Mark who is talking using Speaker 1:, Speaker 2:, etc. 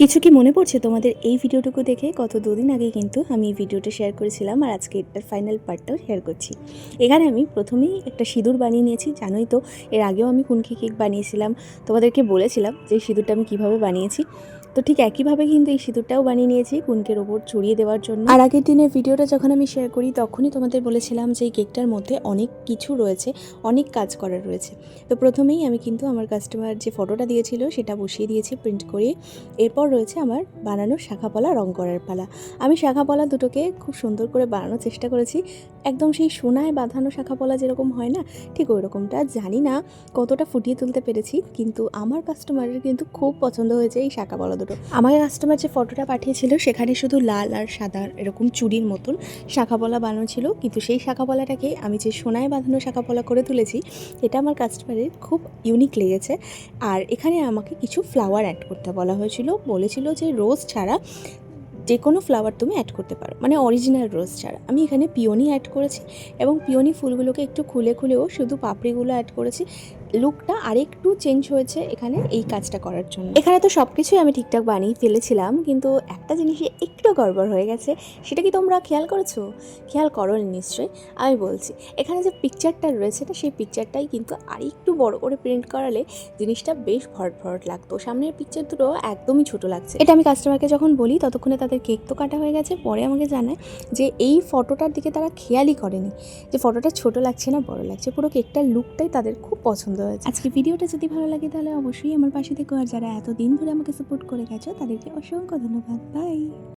Speaker 1: কিছু কি মনে পড়ছে তোমাদের এই ভিডিওটুকু দেখে? গত দুদিন আগে কিন্তু আমি এই ভিডিওটা শেয়ার করেছিলাম, আর আজকে এটার ফাইনাল পার্টটাও শেয়ার করছি। এখানে আমি প্রথমেই একটা সিঁদুর বানিয়ে নিয়েছি। জানোই তো, এর আগেও আমি কুনকি কেক বানিয়েছিলাম, তোমাদেরকে বলেছিলাম যে এই সিঁদুরটা আমি কীভাবে বানিয়েছি। তো ঠিক একইভাবে কিন্তু এই সিঁদুরটাও বানিয়ে নিয়েছি কুনকের ওপর ছড়িয়ে দেওয়ার জন্য। আর আগের দিনের ভিডিওটা যখন আমি শেয়ার করি তখনই তোমাদের বলেছিলাম যে এই কেকটার মধ্যে অনেক কিছু রয়েছে, অনেক কাজ করার রয়েছে। তো প্রথমেই আমি কিন্তু আমার কাস্টমার যে ফটোটা দিয়েছিল সেটা বসিয়ে দিয়েছি প্রিন্ট করে। এরপর রয়েছে আমার বানানো শাঁখাপলা রং করার পালা। আমি শাঁখাপলা দুটোকে খুব সুন্দর করে বানানোর চেষ্টা করেছি, একদম সেই সোনায় বাঁধানো শাঁখাপলা যেরকম হয় না, ঠিক ওই রকমটা। জানি না কতটা ফুটিয়ে তুলতে পেরেছি, কিন্তু আমার কাস্টমারের কিন্তু খুব পছন্দ হয়েছে এই শাঁখাপলা দুটো। আমাকে কাস্টমার যে ফটোটা পাঠিয়েছিল সেখানে শুধু লাল আর সাদা এরকম চুড়ির মতন শাঁখাপলা বানানো ছিল, কিন্তু সেই শাঁখাপলাটাকে আমি যে সোনায় বাঁধানো শাঁখাপলা করে তুলেছি এটা আমার কাস্টমারের খুব ইউনিক লেগেছে। আর এখানে আমাকে কিছু ফ্লাওয়ার অ্যাড করতে বলা হয়েছিল, বলেছিল যে রোজ ছাড়া যে কোনো ফ্লাওয়ার তুমি অ্যাড করতে পারো, মানে অরিজিনাল রোজ ছাড়া। আমি এখানে পিওনি অ্যাড করেছি এবং পিওনি ফুলগুলোকে একটু খুলে খুলেও শুধু পাপড়িগুলো অ্যাড করেছি। লুকটা আরেকটু চেঞ্জ হয়েছে এখানে এই কাজটা করার জন্য। এখানে তো সব কিছুই আমি ঠিকঠাক বানিয়ে ফেলেছিলাম, কিন্তু একটা জিনিসে একটু গড়বড় হয়ে গেছে। সেটা কি তোমরা খেয়াল করেছো? খেয়াল করোনি নিশ্চয়ই, আমি বলছি। এখানে যে পিকচারটা রয়েছে না, সেই পিকচারটাই কিন্তু আরেকটু বড় করে প্রিন্ট করালে জিনিসটা বেশ ভরট ভরট লাগতো। সামনের পিকচার দুটো একদমই ছোট লাগছে। এটা আমি কাস্টমারকে যখন বলি ততক্ষণে তাদের কেক তো কাটা হয়ে গেছে। পরে আমাকে জানায় যে এই ফটোটার দিকে তারা খেয়ালই করেনি যে ফটোটা ছোট লাগছে না বড় লাগছে, পুরো কেকটার লুকটাই তাদের খুব পছন্দ হয়েছে। আজকে ভিডিওটা যদি ভালো লাগে তাহলে অবশ্যই আমার পাশে থেকো, আর যারা এতদিন ধরে আমাকে সাপোর্ট করে গেছো তাদেরকে অসংখ্য ধন্যবাদ। বাই।